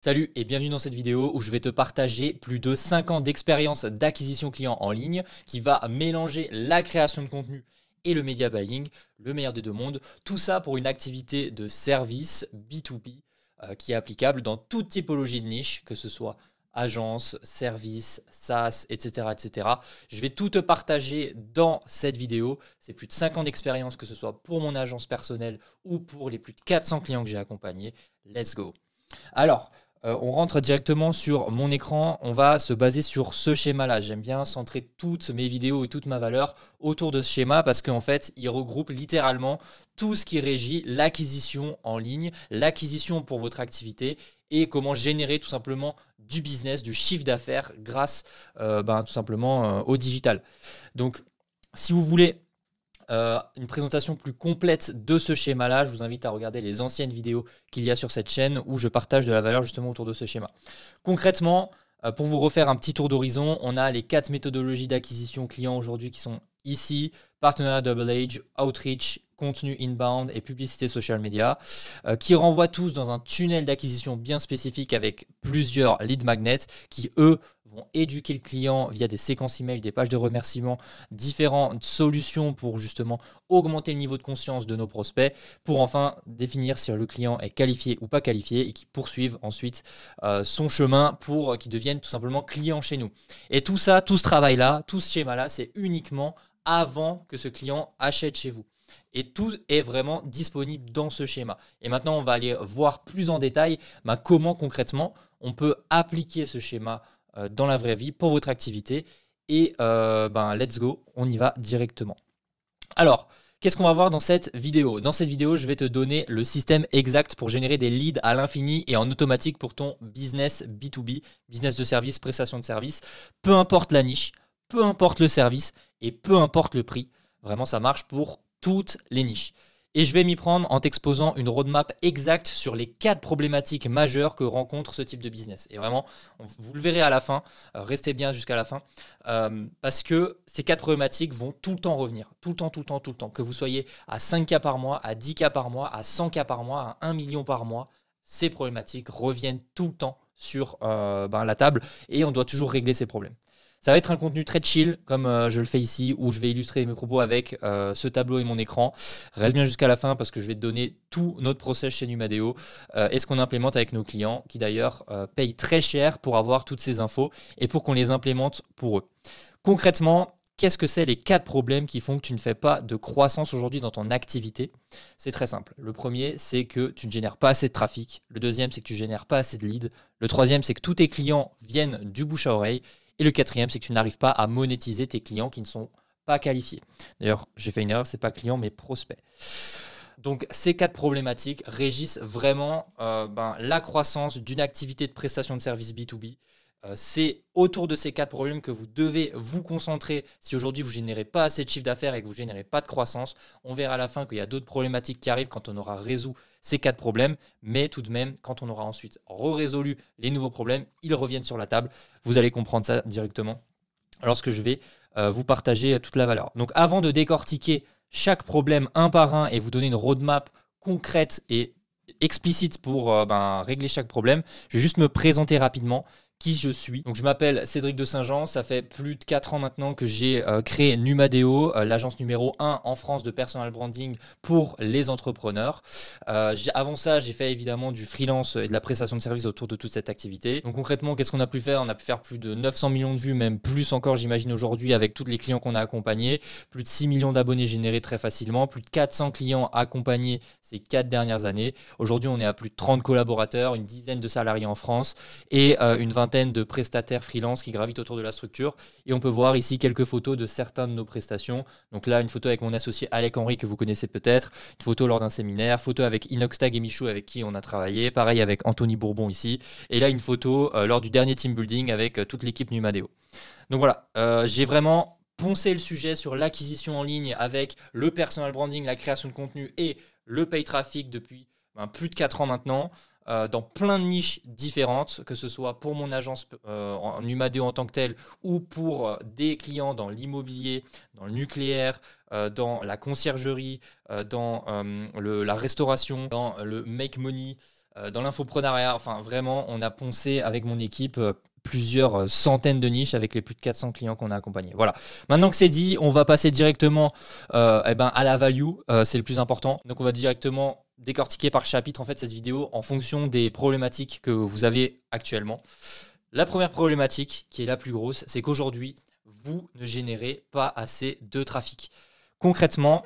Salut et bienvenue dans cette vidéo où je vais te partager plus de 5 ans d'expérience d'acquisition client en ligne qui va mélanger la création de contenu et le media buying, le meilleur des deux mondes. Tout ça pour une activité de service B2B qui est applicable dans toute typologie de niche, que ce soit agence, service, SaaS, etc., etc. Je vais tout te partager dans cette vidéo. C'est plus de 5 ans d'expérience, que ce soit pour mon agence personnelle ou pour les plus de 400 clients que j'ai accompagnés. Let's go! Alors, on rentre directement sur mon écran. On va se baser sur ce schéma-là. J'aime bien centrer toutes mes vidéos et toute ma valeur autour de ce schéma parce qu'en fait, il regroupe littéralement tout ce qui régit l'acquisition en ligne, l'acquisition pour votre activité et comment générer tout simplement du business, du chiffre d'affaires grâce tout simplement au digital. Donc, si vous voulez une présentation plus complète de ce schéma-là, je vous invite à regarder les anciennes vidéos qu'il y a sur cette chaîne où je partage de la valeur justement autour de ce schéma. Concrètement, pour vous refaire un petit tour d'horizon, on a les 4 méthodologies d'acquisition client aujourd'hui qui sont ici: partenariat double age, outreach, contenu inbound et publicité social media, qui renvoient tous dans un tunnel d'acquisition bien spécifique avec plusieurs lead magnets qui, eux, vont éduquer le client via des séquences email, des pages de remerciements, différentes solutions pour justement augmenter le niveau de conscience de nos prospects, pour enfin définir si le client est qualifié ou pas qualifié et qui poursuivent ensuite son chemin pour qu'il devienne tout simplement client chez nous. Et tout ça, tout ce travail-là, tout ce schéma-là, c'est uniquement avant que ce client achète chez vous. Et tout est vraiment disponible dans ce schéma. Et maintenant, on va aller voir plus en détail comment concrètement on peut appliquer ce schéma dans la vraie vie pour votre activité. Et let's go, on y va directement. Alors, qu'est-ce qu'on va voir dans cette vidéo? Dans cette vidéo, je vais te donner le système exact pour générer des leads à l'infini et en automatique pour ton business B2B, business de service, prestation de service. Peu importe la niche, peu importe le service et peu importe le prix. Vraiment, ça marche pour toutes les niches. Et je vais m'y prendre en t'exposant une roadmap exacte sur les 4 problématiques majeures que rencontre ce type de business. Et vraiment, vous le verrez à la fin, restez bien jusqu'à la fin, parce que ces 4 problématiques vont tout le temps revenir, tout le temps, tout le temps, tout le temps. Que vous soyez à 5K par mois, à 10K par mois, à 100K par mois, à 1 million par mois, ces problématiques reviennent tout le temps sur la table et on doit toujours régler ces problèmes. Ça va être un contenu très chill, comme je le fais ici, où je vais illustrer mes propos avec ce tableau et mon écran. Reste bien jusqu'à la fin parce que je vais te donner tout notre process chez Numadeo et ce qu'on implémente avec nos clients, qui d'ailleurs payent très cher pour avoir toutes ces infos et pour qu'on les implémente pour eux. Concrètement, qu'est-ce que c'est les 4 problèmes qui font que tu ne fais pas de croissance aujourd'hui dans ton activité? C'est très simple. Le premier, c'est que tu ne génères pas assez de trafic. Le deuxième, c'est que tu ne génères pas assez de leads. Le troisième, c'est que tous tes clients viennent du bouche à oreille. Et le quatrième, c'est que tu n'arrives pas à monétiser tes clients qui ne sont pas qualifiés. D'ailleurs, j'ai fait une erreur, ce n'est pas client, mais prospect. Donc, ces 4 problématiques régissent vraiment la croissance d'une activité de prestation de service B2B. C'est autour de ces 4 problèmes que vous devez vous concentrer si aujourd'hui vous ne générez pas assez de chiffre d'affaires et que vous ne générez pas de croissance. On verra à la fin qu'il y a d'autres problématiques qui arrivent quand on aura résolu ces 4 problèmes, mais tout de même, quand on aura ensuite résolu les nouveaux problèmes, ils reviennent sur la table. Vous allez comprendre ça directement lorsque je vais vous partager toute la valeur. Donc avant de décortiquer chaque problème un par un et vous donner une roadmap concrète et explicite pour régler chaque problème, je vais juste me présenter rapidement qui je suis. Donc je m'appelle Cédric de Saint-Jean, ça fait plus de 4 ans maintenant que j'ai créé Numadeo, l'agence numéro 1 en France de personal branding pour les entrepreneurs. Avant ça, j'ai fait évidemment du freelance et de la prestation de services autour de toute cette activité. Donc concrètement, qu'est-ce qu'on a pu faire? On a pu faire plus de 900 millions de vues, même plus encore j'imagine aujourd'hui avec tous les clients qu'on a accompagnés, plus de 6 millions d'abonnés générés très facilement, plus de 400 clients accompagnés ces 4 dernières années. Aujourd'hui, on est à plus de 30 collaborateurs, une dizaine de salariés en France et une vingtaine de prestataires freelance qui gravitent autour de la structure. Et on peut voir ici quelques photos de certains de nos prestations. Donc là, une photo avec mon associé Alec Henry que vous connaissez peut-être, une photo lors d'un séminaire, photo avec Inoxtag et Michou avec qui on a travaillé, pareil avec Anthony Bourbon ici. Et là, une photo lors du dernier team building avec toute l'équipe Numadeo. Donc voilà, j'ai vraiment poncé le sujet sur l'acquisition en ligne avec le personal branding, la création de contenu et le pay traffic depuis plus de 4 ans maintenant. Dans plein de niches différentes, que ce soit pour mon agence en Numadeo en tant que tel ou pour des clients dans l'immobilier, dans le nucléaire, dans la conciergerie, dans la restauration, dans le make money, dans l'infoprenariat. Enfin, vraiment, on a poncé avec mon équipe plusieurs centaines de niches avec les plus de 400 clients qu'on a accompagnés. Voilà. Maintenant que c'est dit, on va passer directement à la value. C'est le plus important. Donc, on va directement décortiquer par chapitre en fait cette vidéo en fonction des problématiques que vous avez actuellement. La première problématique, qui est la plus grosse, c'est qu'aujourd'hui, vous ne générez pas assez de trafic. Concrètement,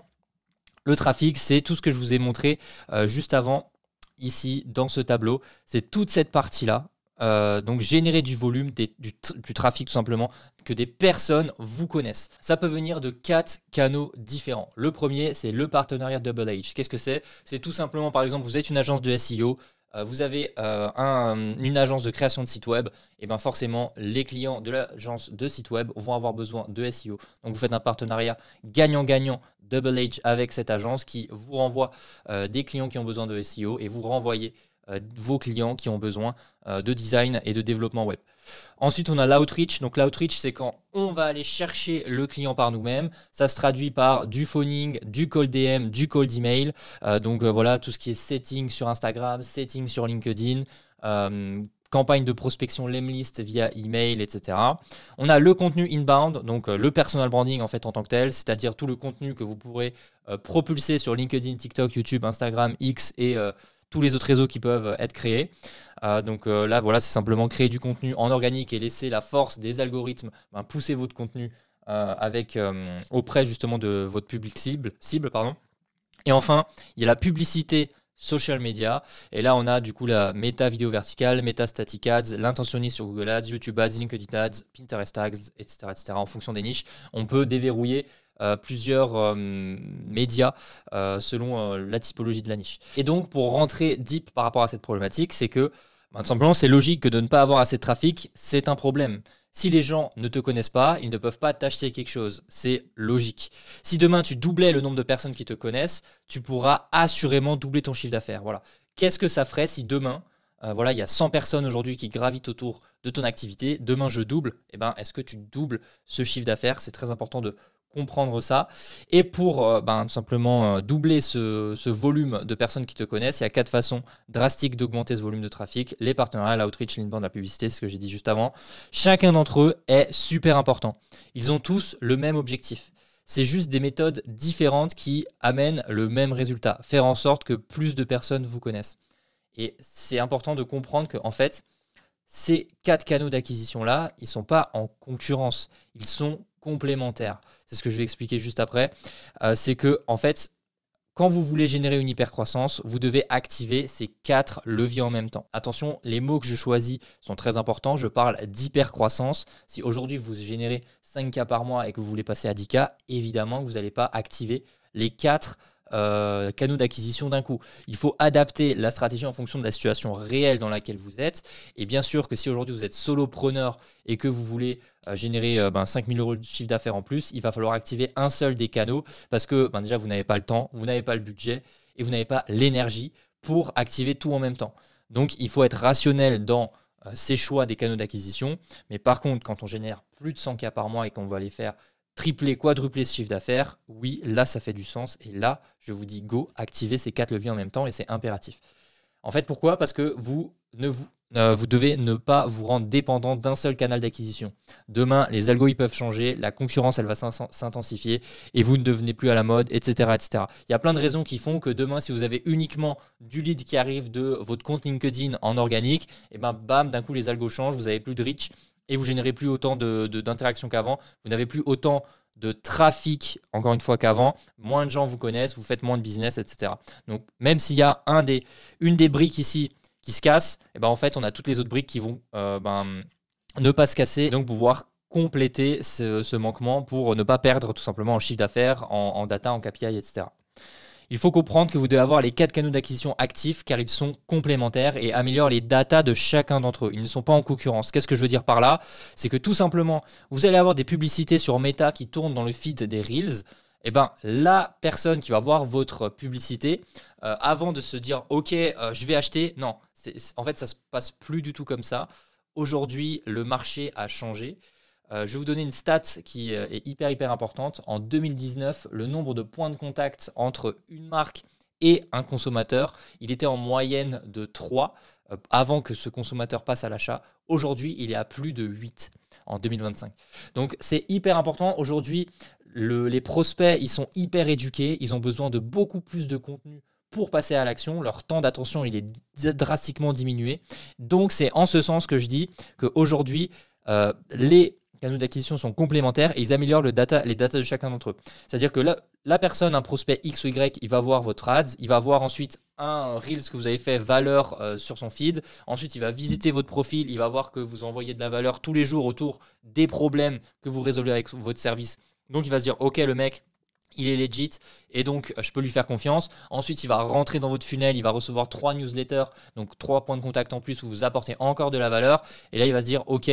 le trafic, c'est tout ce que je vous ai montré juste avant, ici, dans ce tableau. C'est toute cette partie-là. Donc, générer du volume, du trafic tout simplement, que des personnes vous connaissent. Ça peut venir de 4 canaux différents. Le premier, c'est le partenariat Double H. Qu'est-ce que c'est? C'est tout simplement, par exemple, vous êtes une agence de SEO, vous avez une agence de création de site web, et bien forcément, les clients de l'agence de site web vont avoir besoin de SEO. Donc, vous faites un partenariat gagnant-gagnant Double H avec cette agence qui vous renvoie des clients qui ont besoin de SEO et vous renvoyez vos clients qui ont besoin de design et de développement web. Ensuite, on a l'outreach. Donc, l'outreach, c'est quand on va aller chercher le client par nous-mêmes. Ça se traduit par du phoning, du call DM, du call d'email. Voilà, tout ce qui est setting sur Instagram, setting sur LinkedIn, campagne de prospection Lemlist via email, etc. On a le contenu inbound, donc le personal branding en fait en tant que tel, c'est-à-dire tout le contenu que vous pourrez propulser sur LinkedIn, TikTok, YouTube, Instagram, X et tous les autres réseaux qui peuvent être créés. Là, voilà, c'est simplement créer du contenu en organique et laisser la force des algorithmes pousser votre contenu auprès justement de votre public cible. Et enfin, il y a la publicité social media. Et là, on a du coup la méta vidéo verticale, méta static ads, l'intentionniste sur Google Ads, YouTube Ads, LinkedIn Ads, Pinterest Ads, etc., etc. En fonction des niches, on peut déverrouiller plusieurs médias selon la typologie de la niche. Et donc, pour rentrer deep par rapport à cette problématique, c'est que tout simplement, c'est logique que de ne pas avoir assez de trafic, c'est un problème. Si les gens ne te connaissent pas, ils ne peuvent pas t'acheter quelque chose. C'est logique. Si demain tu doublais le nombre de personnes qui te connaissent, tu pourras assurément doubler ton chiffre d'affaires. Voilà. Qu'est-ce que ça ferait si demain, il y a 100 personnes aujourd'hui qui gravitent autour de ton activité, demain je double, est-ce que tu doubles ce chiffre d'affaires? C'est très important de comprendre ça. Et pour tout simplement doubler ce volume de personnes qui te connaissent, il y a 4 façons drastiques d'augmenter ce volume de trafic. Les partenariats, l'outreach, l'inbound, la publicité, c'est ce que j'ai dit juste avant. Chacun d'entre eux est super important. Ils ont tous le même objectif. C'est juste des méthodes différentes qui amènent le même résultat. Faire en sorte que plus de personnes vous connaissent. Et c'est important de comprendre que en fait, ces 4 canaux d'acquisition-là, ils ne sont pas en concurrence. Ils sont complémentaires. C'est ce que je vais expliquer juste après. C'est que, en fait, quand vous voulez générer une hypercroissance, vous devez activer ces 4 leviers en même temps. Attention, les mots que je choisis sont très importants. Je parle d'hypercroissance. Si aujourd'hui vous générez 5K par mois et que vous voulez passer à 10K, évidemment que vous n'allez pas activer les 4 canaux d'acquisition d'un coup. Il faut adapter la stratégie en fonction de la situation réelle dans laquelle vous êtes. Et bien sûr que si aujourd'hui vous êtes solopreneur et que vous voulez générer 5 000 € de chiffre d'affaires en plus, il va falloir activer un seul des canaux parce que déjà vous n'avez pas le temps, vous n'avez pas le budget et vous n'avez pas l'énergie pour activer tout en même temps. Donc il faut être rationnel dans ces choix des canaux d'acquisition. Mais par contre, quand on génère plus de 100K par mois et qu'on va aller faire tripler, quadrupler ce chiffre d'affaires, oui, là, ça fait du sens. Et là, je vous dis go, activez ces 4 leviers en même temps et c'est impératif. En fait, pourquoi? Parce que vous devez ne pas vous rendre dépendant d'un seul canal d'acquisition. Demain, les algos ils peuvent changer, la concurrence elle va s'intensifier et vous ne devenez plus à la mode, etc., etc. Il y a plein de raisons qui font que demain, si vous avez uniquement du lead qui arrive de votre compte LinkedIn en organique, et bam, d'un coup les algos changent, vous n'avez plus de reach et vous générez plus autant d'interactions qu'avant. Vous n'avez plus autant de trafic, encore une fois, qu'avant. Moins de gens vous connaissent, vous faites moins de business, etc. Donc, même s'il y a une des briques ici qui se casse, en fait, on a toutes les autres briques qui vont ne pas se casser, donc pouvoir compléter ce manquement pour ne pas perdre tout simplement en chiffre d'affaires, en data, en KPI, etc. Il faut comprendre que vous devez avoir les 4 canaux d'acquisition actifs car ils sont complémentaires et améliorent les datas de chacun d'entre eux. Ils ne sont pas en concurrence. Qu'est-ce que je veux dire par là? C'est que tout simplement, vous allez avoir des publicités sur Meta qui tournent dans le feed des Reels. La personne qui va voir votre publicité, avant de se dire « Ok, je vais acheter », non. En fait, ça ne se passe plus du tout comme ça. Aujourd'hui, le marché a changé. Je vais vous donner une stat qui est hyper importante. En 2019, le nombre de points de contact entre une marque et un consommateur, il était en moyenne de 3 avant que ce consommateur passe à l'achat. Aujourd'hui, il est à plus de 8 en 2025. Donc c'est hyper important. Aujourd'hui, les prospects, ils sont hyper éduqués, ils ont besoin de beaucoup plus de contenu pour passer à l'action. Leur temps d'attention, il est drastiquement diminué. Donc c'est en ce sens que je dis qu'aujourd'hui, les canaux d'acquisition sont complémentaires et ils améliorent les datas de chacun d'entre eux. C'est-à-dire que la personne, un prospect X ou Y, il va voir votre ads, il va voir ensuite un Reels que vous avez fait valeur sur son feed. Ensuite, il va visiter votre profil, il va voir que vous envoyez de la valeur tous les jours autour des problèmes que vous résolvez avec votre service. Donc, il va se dire, ok, le mec, il est legit et donc je peux lui faire confiance. Ensuite, il va rentrer dans votre funnel, il va recevoir 3 newsletters, donc 3 points de contact en plus où vous apportez encore de la valeur. Et là, il va se dire, ok,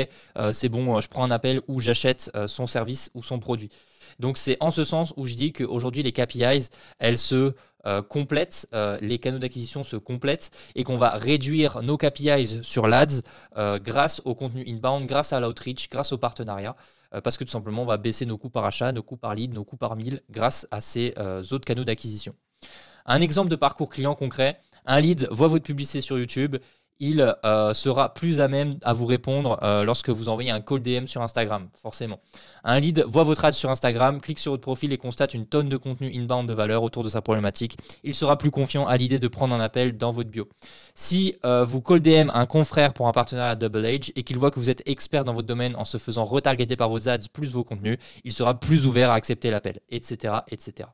c'est bon, je prends un appel ou j'achète son service ou son produit. Donc, c'est en ce sens où je dis qu'aujourd'hui, les KPIs, elles se complètent, les canaux d'acquisition se complètent et qu'on va réduire nos KPIs sur l'ADS grâce au contenu inbound, grâce à l'outreach, grâce au partenariat. Parce que tout simplement, on va baisser nos coûts par achat, nos coûts par lead, nos coûts par mille grâce à ces autres canaux d'acquisition. Un exemple de parcours client concret, un lead voit votre publicité sur YouTube, il sera plus à même à vous répondre lorsque vous envoyez un call DM sur Instagram, forcément. Un lead voit votre ad sur Instagram, clique sur votre profil et constate une tonne de contenu inbound de valeur autour de sa problématique. Il sera plus confiant à l'idée de prendre un appel dans votre bio. Si vous call DM un confrère pour un partenariat Double Age et qu'il voit que vous êtes expert dans votre domaine en se faisant retargeter par vos ads plus vos contenus, il sera plus ouvert à accepter l'appel, etc., etc.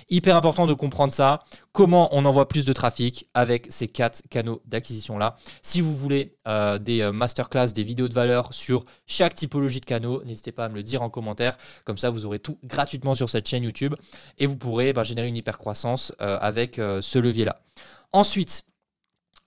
Hyper important de comprendre ça, comment on envoie plus de trafic avec ces 4 canaux d'acquisition-là. Si vous voulez des masterclass, des vidéos de valeur sur chaque typologie de canaux, n'hésitez pas à me le dire en commentaire. Comme ça, vous aurez tout gratuitement sur cette chaîne YouTube et vous pourrez générer une hypercroissance avec ce levier-là. Ensuite,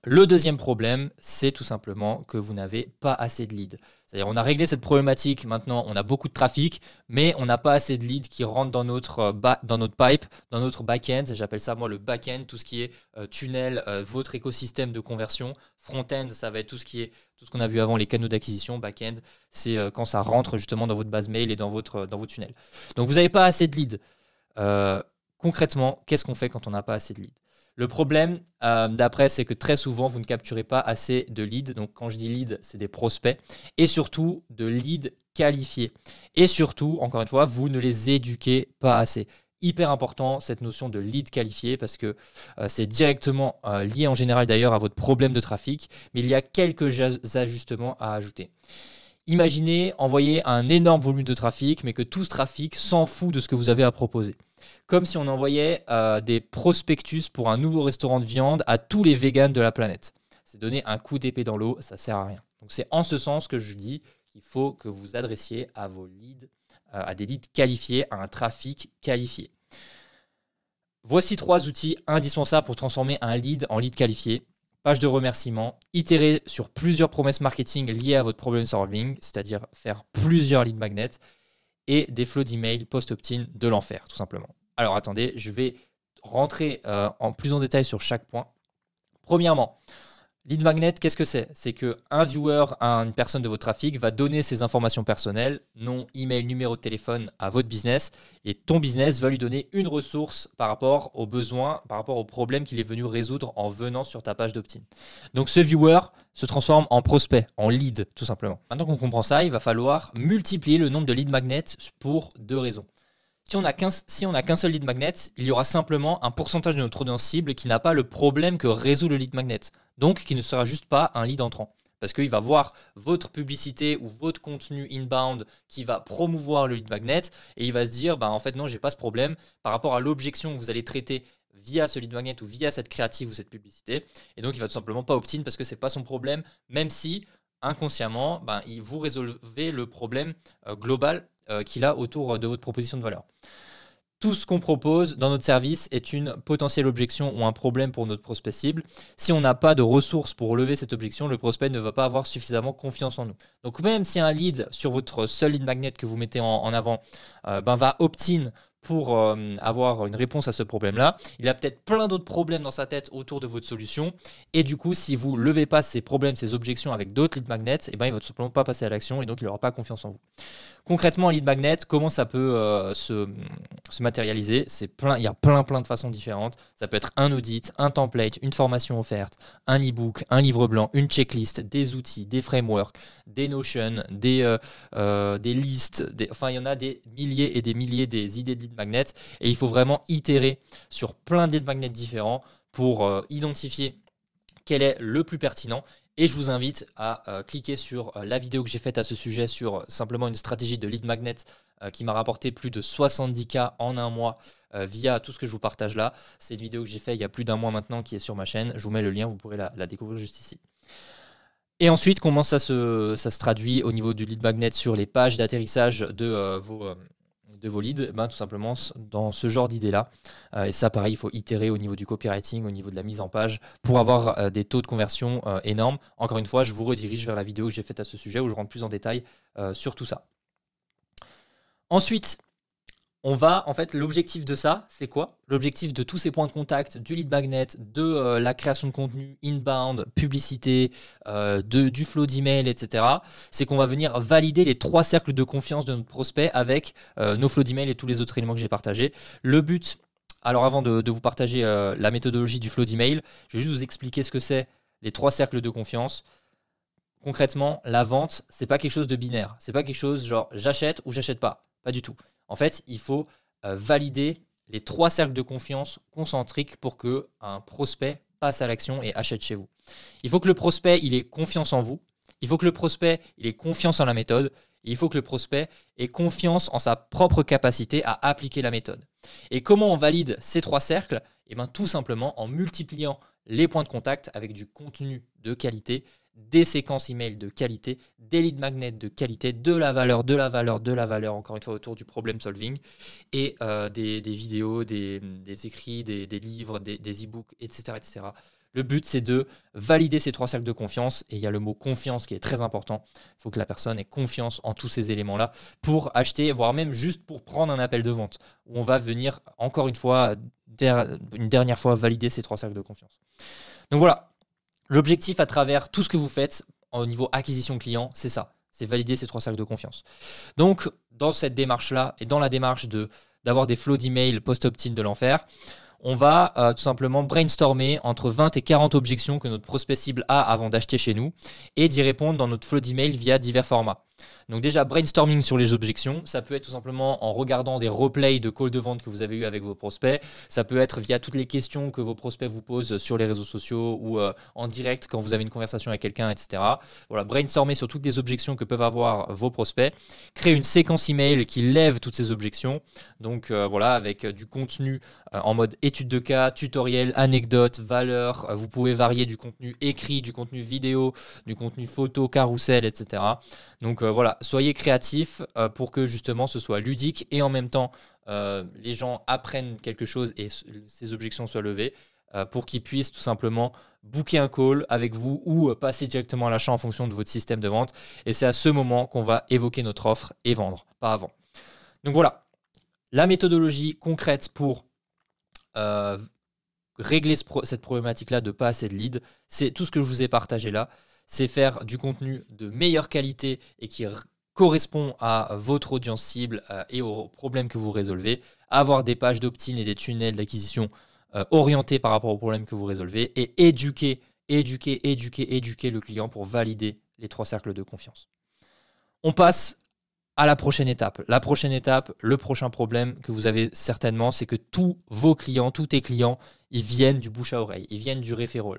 le deuxième problème, c'est tout simplement que vous n'avez pas assez de leads. C'est-à-dire on a réglé cette problématique, maintenant on a beaucoup de trafic, mais on n'a pas assez de leads qui rentrent dans notre pipe, dans notre back-end. J'appelle ça moi le back-end, tout ce qui est tunnel, votre écosystème de conversion. Front-end, ça va être tout ce qu'on a vu avant, les canaux d'acquisition. Back-end, c'est quand ça rentre justement dans votre base mail et dans votre tunnel. Donc vous n'avez pas assez de leads. Concrètement, qu'est-ce qu'on fait quand on n'a pas assez de leads ? Le problème, d'après, c'est que très souvent, vous ne capturez pas assez de leads. Donc, quand je dis leads, c'est des prospects. Et surtout, de leads qualifiés. Et surtout, encore une fois, vous ne les éduquez pas assez. Hyper important, cette notion de lead qualifié, parce que c'est directement lié en général d'ailleurs à votre problème de trafic. Mais il y a quelques ajustements à ajouter. Imaginez envoyer un énorme volume de trafic, mais que tout ce trafic s'en fout de ce que vous avez à proposer. Comme si on envoyait des prospectus pour un nouveau restaurant de viande à tous les végans de la planète. C'est donner un coup d'épée dans l'eau, ça ne sert à rien. Donc c'est en ce sens que je dis qu'il faut que vous adressiez à vos leads, à des leads qualifiés, à un trafic qualifié. Voici 3 outils indispensables pour transformer un lead en lead qualifié. Page de remerciement, itérer sur plusieurs promesses marketing liées à votre problem solving, c'est-à-dire faire plusieurs lead magnets, et des flows d'email post-opt-in de l'enfer, tout simplement. Alors attendez, je vais rentrer plus en détail sur chaque point. Premièrement, lead magnet, qu'est-ce que c'est? C'est qu'un viewer, une personne de votre trafic, va donner ses informations personnelles, nom, email, numéro de téléphone à votre business, et ton business va lui donner une ressource par rapport aux besoins, par rapport aux problèmes qu'il est venu résoudre en venant sur ta page d'opt-in. Donc ce viewer se transforme en prospect, en lead, tout simplement. Maintenant qu'on comprend ça, il va falloir multiplier le nombre de lead magnets pour 2 raisons. Si on n'a qu'un seul lead magnet, il y aura simplement un pourcentage de notre audience cible qui n'a pas le problème que résout le lead magnet. Donc, qui ne sera juste pas un lead entrant. Parce qu'il va voir votre publicité ou votre contenu inbound qui va promouvoir le lead magnet et il va se dire, en fait, non, j'ai pas ce problème par rapport à l'objection que vous allez traiter via ce lead magnet ou via cette créative ou cette publicité. Et donc, il va tout simplement pas opt-in parce que c'est pas son problème, même si inconsciemment, vous résolvez le problème global qu'il a autour de votre proposition de valeur. Tout ce qu'on propose dans notre service est une potentielle objection ou un problème pour notre prospect cible. Si on n'a pas de ressources pour lever cette objection, le prospect ne va pas avoir suffisamment confiance en nous. Donc même si un lead sur votre seul lead magnet que vous mettez en avant va opt-in pour avoir une réponse à ce problème-là. Il a peut-être plein d'autres problèmes dans sa tête autour de votre solution. Et du coup, si vous ne levez pas ces problèmes, ces objections avec d'autres lead magnets, eh ben, il ne va tout simplement pas passer à l'action et donc il n'aura pas confiance en vous. Concrètement, un lead magnet, comment ça peut se matérialiser? Il y a plein de façons différentes. Ça peut être un audit, un template, une formation offerte, un e-book, un livre blanc, une checklist, des outils, des frameworks, des Notion, des listes. Enfin, il y en a des milliers et des milliers des idées de lead magnet. Et il faut vraiment itérer sur plein de lead magnets différents pour identifier quel est le plus pertinent. Et je vous invite à cliquer sur la vidéo que j'ai faite à ce sujet sur simplement une stratégie de lead magnet qui m'a rapporté plus de 70K en un mois via tout ce que je vous partage là. C'est une vidéo que j'ai faite il y a plus d'un mois maintenant qui est sur ma chaîne. Je vous mets le lien, vous pourrez la découvrir juste ici. Et ensuite, comment ça se traduit au niveau du lead magnet sur les pages d'atterrissage de vos leads? Tout simplement dans ce genre d'idée-là. Et ça, pareil, il faut itérer au niveau du copywriting, au niveau de la mise en page, pour avoir des taux de conversion énormes. Encore une fois, je vous redirige vers la vidéo que j'ai faite à ce sujet, où je rentre plus en détail sur tout ça. Ensuite, l'objectif de ça, c'est quoi? L'objectif de tous ces points de contact, du lead magnet, de la création de contenu, inbound, publicité, du flow d'email, etc. C'est qu'on va venir valider les 3 cercles de confiance de notre prospect avec nos flows d'email et tous les autres éléments que j'ai partagés. Le but, alors avant de vous partager la méthodologie du flow d'email, je vais juste vous expliquer ce que c'est les 3 cercles de confiance. Concrètement, la vente, c'est pas quelque chose de binaire. C'est pas quelque chose genre j'achète ou j'achète pas. Pas du tout. En fait, il faut valider les 3 cercles de confiance concentriques pour qu'un prospect passe à l'action et achète chez vous. Il faut que le prospect il ait confiance en vous. Il faut que le prospect il ait confiance en la méthode. Et il faut que le prospect ait confiance en sa propre capacité à appliquer la méthode. Et comment on valide ces 3 cercles? Tout simplement en multipliant les points de contact avec du contenu de qualité, des séquences email de qualité, des lead magnets de qualité, de la valeur, encore une fois autour du problem solving, et des vidéos, des écrits, des livres, des e-books, etc. Le but, c'est de valider ces 3 cercles de confiance, et il y a le mot confiance qui est très important. Il faut que la personne ait confiance en tous ces éléments-là pour acheter, voire même juste pour prendre un appel de vente, où on va venir, encore une fois, une dernière fois, valider ces 3 cercles de confiance. Donc voilà. L'objectif à travers tout ce que vous faites au niveau acquisition client, c'est ça, c'est valider ces 3 cercles de confiance. Donc, dans cette démarche-là et dans la démarche d'avoir des flows d'email post-opt-in de l'enfer, on va tout simplement brainstormer entre 20 et 40 objections que notre prospect cible a avant d'acheter chez nous et d'y répondre dans notre flow d'email via divers formats. Donc déjà, brainstorming sur les objections, ça peut être tout simplement en regardant des replays de calls de vente que vous avez eu avec vos prospects, ça peut être via toutes les questions que vos prospects vous posent sur les réseaux sociaux ou en direct quand vous avez une conversation avec quelqu'un, etc. Voilà, brainstormer sur toutes les objections que peuvent avoir vos prospects, créer une séquence email qui lève toutes ces objections, donc voilà, avec du contenu en mode étude de cas, tutoriel, anecdote, valeur, vous pouvez varier du contenu écrit, du contenu vidéo, du contenu photo, carrousel, etc. Donc voilà, soyez créatifs pour que justement ce soit ludique et en même temps les gens apprennent quelque chose et ces objections soient levées pour qu'ils puissent tout simplement booker un call avec vous ou passer directement à l'achat en fonction de votre système de vente. Et c'est à ce moment qu'on va évoquer notre offre et vendre, pas avant. Donc voilà, la méthodologie concrète pour régler cette problématique-là de pas assez de leads, c'est tout ce que je vous ai partagé là. C'est faire du contenu de meilleure qualité et qui correspond à votre audience cible et aux problèmes que vous résolvez, avoir des pages d'opt-in et des tunnels d'acquisition orientés par rapport aux problèmes que vous résolvez et éduquer le client pour valider les 3 cercles de confiance. On passe à la prochaine étape. La prochaine étape, le prochain problème que vous avez certainement, c'est que tous tes clients, ils viennent du bouche à oreille, ils viennent du referral.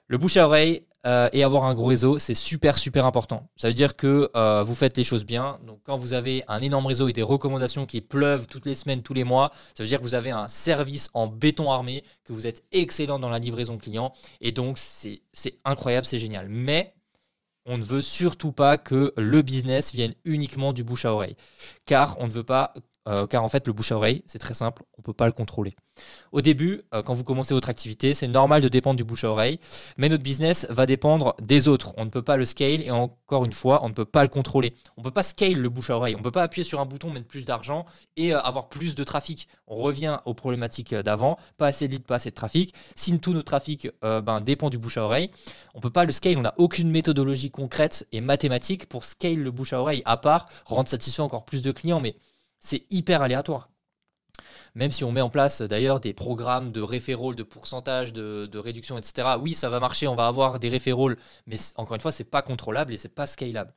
Le bouche à oreille et avoir un gros réseau, c'est super important. Ça veut dire que vous faites les choses bien. Donc quand vous avez un énorme réseau et des recommandations qui pleuvent toutes les semaines, tous les mois, ça veut dire que vous avez un service en béton armé, que vous êtes excellent dans la livraison client. Et donc c'est incroyable, c'est génial. Mais on ne veut surtout pas que le business vienne uniquement du bouche à oreille. Car on ne veut pas car en fait le bouche à oreille, c'est très simple, on ne peut pas le contrôler. Au début, quand vous commencez votre activité, c'est normal de dépendre du bouche à oreille, mais notre business va dépendre des autres. On ne peut pas le scale et encore une fois, on ne peut pas le contrôler. On ne peut pas scale le bouche à oreille, on ne peut pas appuyer sur un bouton, mettre plus d'argent et avoir plus de trafic. On revient aux problématiques d'avant, pas assez de leads, pas assez de trafic. Si tout notre trafic dépend du bouche à oreille, on ne peut pas le scale, on n'a aucune méthodologie concrète et mathématique pour scale le bouche à oreille, à part rendre satisfait encore plus de clients, mais c'est hyper aléatoire. Même si on met en place d'ailleurs des programmes de referral, de pourcentage, de réduction, etc. Oui, ça va marcher, on va avoir des referrals, mais encore une fois, c'est pas contrôlable et c'est pas scalable.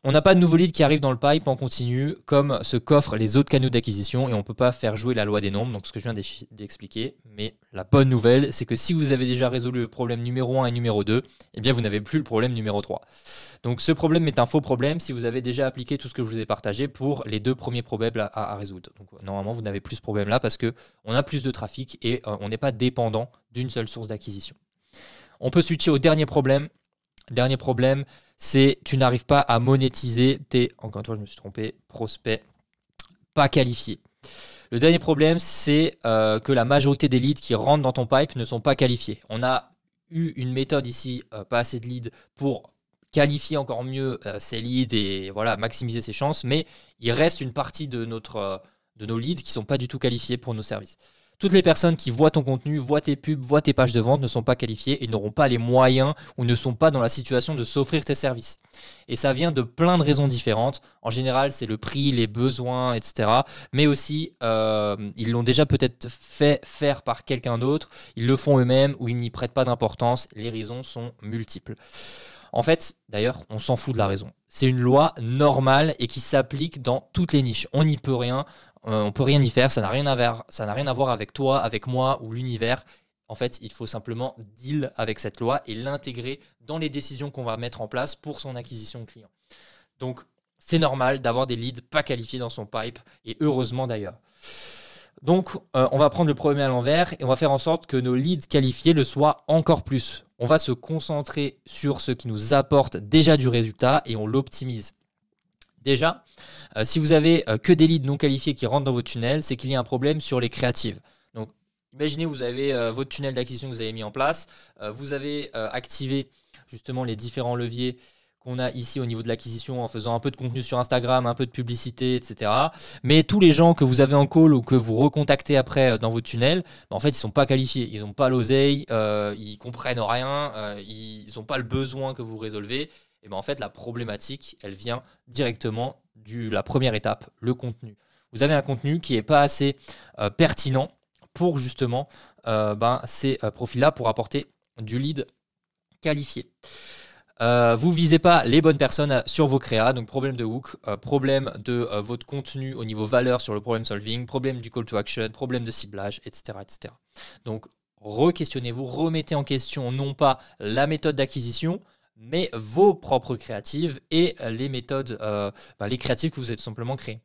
On n'a pas de nouveaux leads qui arrivent dans le pipe en continu, comme ce qu'offrent les autres canaux d'acquisition, et on ne peut pas faire jouer la loi des nombres, donc ce que je viens d'expliquer. Mais la bonne nouvelle, c'est que si vous avez déjà résolu le problème numéro 1 et numéro 2, eh bien vous n'avez plus le problème numéro 3. Donc ce problème est un faux problème si vous avez déjà appliqué tout ce que je vous ai partagé pour les 2 premiers problèmes à résoudre. Donc normalement, vous n'avez plus ce problème-là parce qu'on a plus de trafic et on n'est pas dépendant d'une seule source d'acquisition. On peut switcher au dernier problème. Dernier problème, c'est tu n'arrives pas à monétiser tes, encore une fois je me suis trompé, prospects pas qualifiés. Le dernier problème, c'est que la majorité des leads qui rentrent dans ton pipe ne sont pas qualifiés. On a eu une méthode ici, pas assez de leads, pour qualifier encore mieux ces leads et voilà, maximiser ses chances, mais il reste une partie de nos leads qui ne sont pas du tout qualifiés pour nos services. Toutes les personnes qui voient ton contenu, voient tes pubs, voient tes pages de vente ne sont pas qualifiées et n'auront pas les moyens ou ne sont pas dans la situation de s'offrir tes services. Et ça vient de plein de raisons différentes. En général, c'est le prix, les besoins, etc. Mais aussi, ils l'ont déjà peut-être fait faire par quelqu'un d'autre, ils le font eux-mêmes ou ils n'y prêtent pas d'importance. Les raisons sont multiples. En fait, d'ailleurs, on s'en fout de la raison. C'est une loi normale et qui s'applique dans toutes les niches. On n'y peut rien. On ne peut rien y faire, ça n'a rien à voir avec toi, avec moi ou l'univers. En fait, il faut simplement deal avec cette loi et l'intégrer dans les décisions qu'on va mettre en place pour son acquisition client. Donc, c'est normal d'avoir des leads pas qualifiés dans son pipe, et heureusement d'ailleurs. Donc, on va prendre le problème à l'envers et on va faire en sorte que nos leads qualifiés le soient encore plus. On va se concentrer sur ce qui nous apporte déjà du résultat et on l'optimise. Déjà, si vous avez que des leads non qualifiés qui rentrent dans votre tunnel, c'est qu'il y a un problème sur les créatives. Donc, imaginez, vous avez votre tunnel d'acquisition que vous avez mis en place, vous avez activé justement les différents leviers qu'on a ici au niveau de l'acquisition en faisant un peu de contenu sur Instagram, un peu de publicité, etc. Mais tous les gens que vous avez en call ou que vous recontactez après dans votre tunnel, en fait, ils ne sont pas qualifiés. Ils n'ont pas l'oseille, ils ne comprennent rien, ils n'ont pas le besoin que vous résolvez. Et bien en fait, la problématique, elle vient directement de la première étape, le contenu. Vous avez un contenu qui n'est pas assez pertinent pour justement ces profils-là, pour apporter du lead qualifié. Vous ne visez pas les bonnes personnes sur vos créas, donc problème de hook, problème de votre contenu au niveau valeur sur le problem solving, problème du call to action, problème de ciblage, etc. etc. Donc re-questionnez-vous, remettez en question non pas la méthode d'acquisition, mais vos propres créatives et les méthodes, les créatives que vous avez tout simplement créées.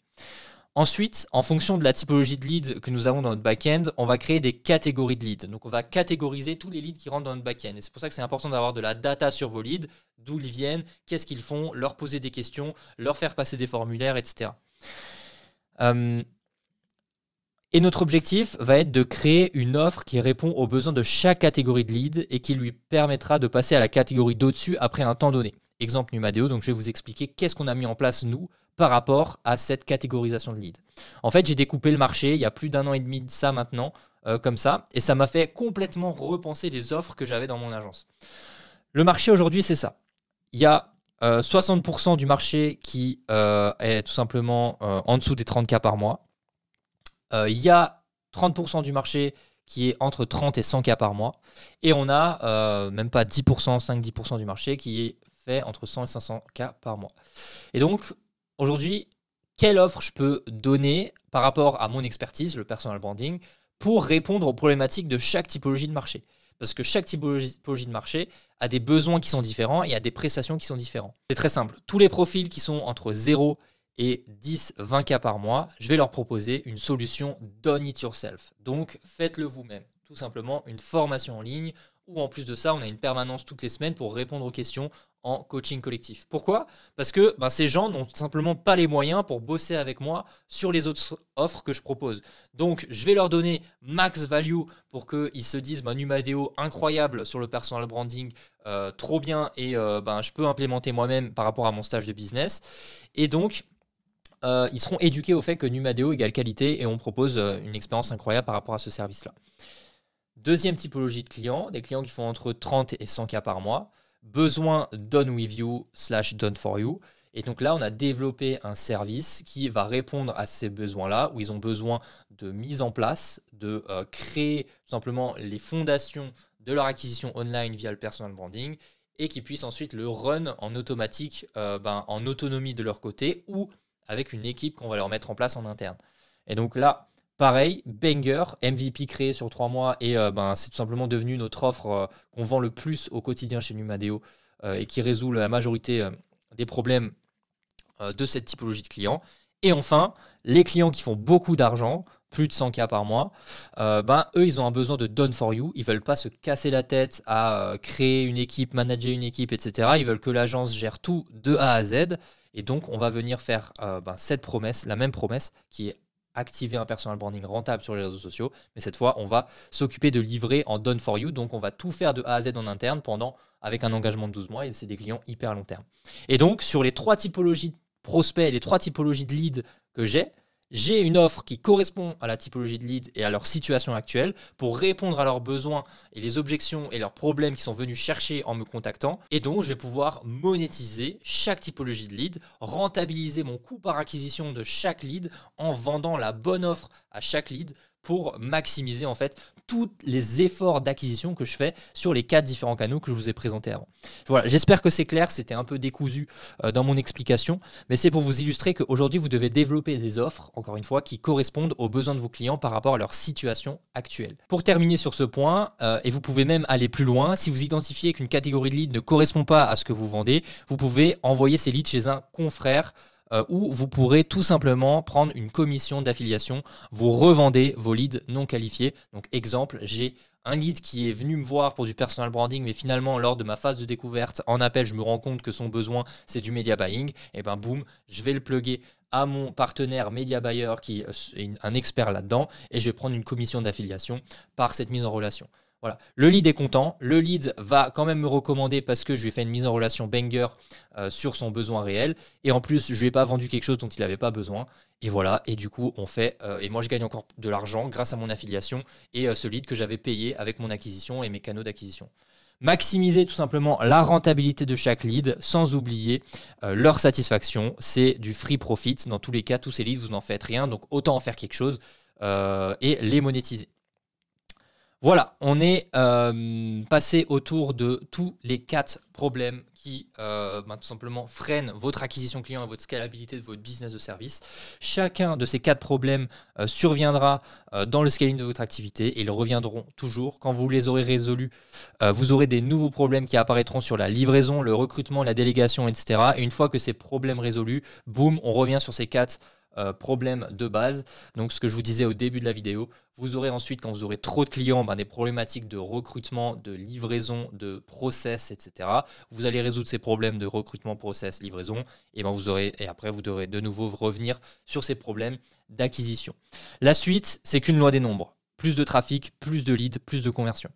Ensuite, en fonction de la typologie de leads que nous avons dans notre back-end, on va créer des catégories de leads. Donc, on va catégoriser tous les leads qui rentrent dans notre back-end. Et c'est pour ça que c'est important d'avoir de la data sur vos leads, d'où ils viennent, qu'est-ce qu'ils font, leur poser des questions, leur faire passer des formulaires, etc. Et notre objectif va être de créer une offre qui répond aux besoins de chaque catégorie de lead et qui lui permettra de passer à la catégorie d'au-dessus après un temps donné. Exemple Numadeo, donc je vais vous expliquer qu'est-ce qu'on a mis en place nous par rapport à cette catégorisation de lead. En fait, j'ai découpé le marché il y a plus d'1 an et demi de ça maintenant, comme ça, et ça m'a fait complètement repenser les offres que j'avais dans mon agence. Le marché aujourd'hui, c'est ça. Il y a 60% du marché qui est tout simplement en dessous des 30K par mois. Il y a 30% du marché qui est entre 30 et 100K par mois. Et on a même pas 10%, 5-10% du marché qui est fait entre 100 et 500K par mois. Et donc, aujourd'hui, quelle offre je peux donner par rapport à mon expertise, le personal branding, pour répondre aux problématiques de chaque typologie de marché? Parce que chaque typologie de marché a des besoins qui sont différents et a des prestations qui sont différentes. C'est très simple. Tous les profils qui sont entre 0 et 10-20K par mois, je vais leur proposer une solution done it yourself. Donc, faites-le vous-même. Tout simplement, une formation en ligne où en plus de ça, on a une permanence toutes les semaines pour répondre aux questions en coaching collectif. Pourquoi? Parce que ces gens n'ont simplement pas les moyens pour bosser avec moi sur les autres offres que je propose. Donc, je vais leur donner max value pour qu'ils se disent Numadeo, incroyable sur le personal branding, trop bien, et je peux implémenter moi-même par rapport à mon stage de business. Et donc, ils seront éduqués au fait que Numadeo égale qualité et on propose une expérience incroyable par rapport à ce service-là. Deuxième typologie de clients, des clients qui font entre 30 et 100 cas par mois. Besoin done with you / done for you. Et donc là, on a développé un service qui va répondre à ces besoins-là, où ils ont besoin de mise en place, de créer tout simplement les fondations de leur acquisition online via le personal branding et qui puissent ensuite le run en automatique, en autonomie de leur côté ou avec une équipe qu'on va leur mettre en place en interne. Et donc là, pareil, banger, MVP créé sur 3 mois et c'est tout simplement devenu notre offre qu'on vend le plus au quotidien chez Numadeo et qui résout la majorité des problèmes de cette typologie de clients. Et enfin, les clients qui font beaucoup d'argent, plus de 100 cas par mois, eux, ils ont un besoin de done for you. Ils ne veulent pas se casser la tête à créer une équipe, manager une équipe, etc. Ils veulent que l'agence gère tout de A à Z. Et donc, on va venir faire cette promesse, la même promesse qui est activer un personal branding rentable sur les réseaux sociaux. Mais cette fois, on va s'occuper de livrer en done for you. Donc, on va tout faire de A à Z en interne avec un engagement de 12 mois et c'est des clients hyper long terme. Et donc, sur les 3 typologies de prospects, les 3 typologies de leads que j'ai une offre qui correspond à la typologie de lead et à leur situation actuelle pour répondre à leurs besoins et les objections et leurs problèmes qu'ils sont venus chercher en me contactant. Et donc, je vais pouvoir monétiser chaque typologie de lead, rentabiliser mon coût par acquisition de chaque lead en vendant la bonne offre à chaque lead pour maximiser en fait tous les efforts d'acquisition que je fais sur les 4 différents canaux que je vous ai présentés avant. Voilà, j'espère que c'est clair, c'était un peu décousu dans mon explication, mais c'est pour vous illustrer qu'aujourd'hui vous devez développer des offres, encore une fois, qui correspondent aux besoins de vos clients par rapport à leur situation actuelle. Pour terminer sur ce point, et vous pouvez même aller plus loin, si vous identifiez qu'une catégorie de leads ne correspond pas à ce que vous vendez, vous pouvez envoyer ces leads chez un confrère où vous pourrez tout simplement prendre une commission d'affiliation. Vous revendez vos leads non qualifiés. Donc exemple, j'ai un lead qui est venu me voir pour du personal branding, mais finalement lors de ma phase de découverte en appel, je me rends compte que son besoin c'est du media buying. Et ben boum, je vais le plugger à mon partenaire media buyer qui est un expert là-dedans et je vais prendre une commission d'affiliation par cette mise en relation. Voilà. Le lead est content, le lead va quand même me recommander parce que je lui ai fait une mise en relation banger sur son besoin réel et en plus je lui ai pas vendu quelque chose dont il n'avait pas besoin et voilà, et du coup on fait et moi je gagne encore de l'argent grâce à mon affiliation et ce lead que j'avais payé avec mon acquisition et mes canaux d'acquisition. Maximiser tout simplement la rentabilité de chaque lead sans oublier leur satisfaction, c'est du free profit. Dans tous les cas, tous ces leads vous n'en faites rien, donc autant en faire quelque chose et les monétiser. Voilà, on est passé autour de tous les 4 problèmes qui tout simplement freinent votre acquisition client et votre scalabilité de votre business de service. Chacun de ces 4 problèmes surviendra dans le scaling de votre activité et ils reviendront toujours. Quand vous les aurez résolus, vous aurez des nouveaux problèmes qui apparaîtront sur la livraison, le recrutement, la délégation, etc. Et une fois que ces problèmes résolus, boum, on revient sur ces 4 problèmes de base. Donc ce que je vous disais au début de la vidéo, vous aurez ensuite, quand vous aurez trop de clients, des problématiques de recrutement, de livraison, de process, etc. Vous allez résoudre ces problèmes de recrutement, process, livraison, et après vous devrez de nouveau revenir sur ces problèmes d'acquisition. La suite, c'est qu'une loi des nombres. Plus de trafic, plus de leads, plus de conversion.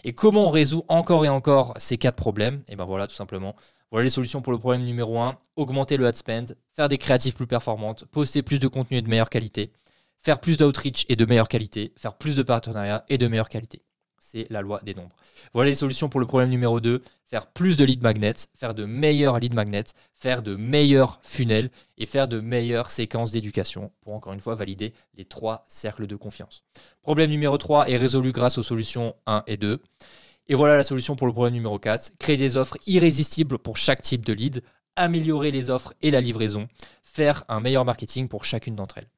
Et comment on résout encore et encore ces 4 problèmes? Et ben voilà, tout simplement. Voilà les solutions pour le problème numéro 1. Augmenter le ad spend, faire des créatifs plus performantes, poster plus de contenu et de meilleure qualité, faire plus d'outreach et de meilleure qualité, faire plus de partenariats et de meilleure qualité. C'est la loi des nombres. Voilà les solutions pour le problème numéro 2. Faire plus de lead magnets, faire de meilleurs lead magnets, faire de meilleurs funnels et faire de meilleures séquences d'éducation pour encore une fois valider les 3 cercles de confiance. Problème numéro 3 est résolu grâce aux solutions 1 et 2. Et voilà la solution pour le problème numéro 4. Créer des offres irrésistibles pour chaque type de lead, améliorer les offres et la livraison, faire un meilleur marketing pour chacune d'entre elles.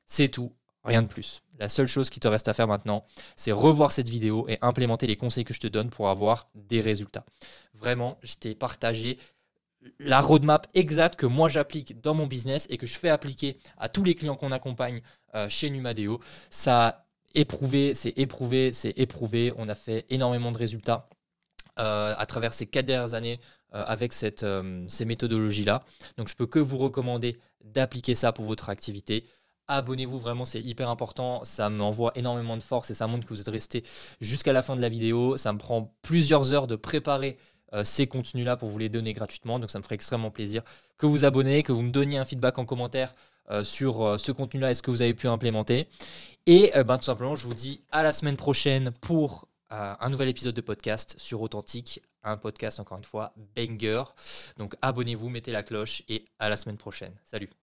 C'est tout, rien de plus. La seule chose qui te reste à faire maintenant, c'est revoir cette vidéo et implémenter les conseils que je te donne pour avoir des résultats. Vraiment, je t'ai partagé la roadmap exacte que moi j'applique dans mon business et que je fais appliquer à tous les clients qu'on accompagne chez Numadeo. Ça éprouvé, c'est éprouvé, c'est éprouvé. On a fait énormément de résultats à travers ces 4 dernières années avec ces méthodologies-là. Donc je peux que vous recommander d'appliquer ça pour votre activité. Abonnez-vous, vraiment, c'est hyper important. Ça m'envoie énormément de force et ça montre que vous êtes resté jusqu'à la fin de la vidéo. Ça me prend plusieurs heures de préparer ces contenus-là pour vous les donner gratuitement. Donc ça me ferait extrêmement plaisir que vous abonnez, que vous me donniez un feedback en commentaire sur ce contenu-là et ce que vous avez pu implémenter. Et tout simplement, je vous dis à la semaine prochaine pour un nouvel épisode de podcast sur Authentique. Un podcast, encore une fois, banger. Donc abonnez-vous, mettez la cloche et à la semaine prochaine. Salut!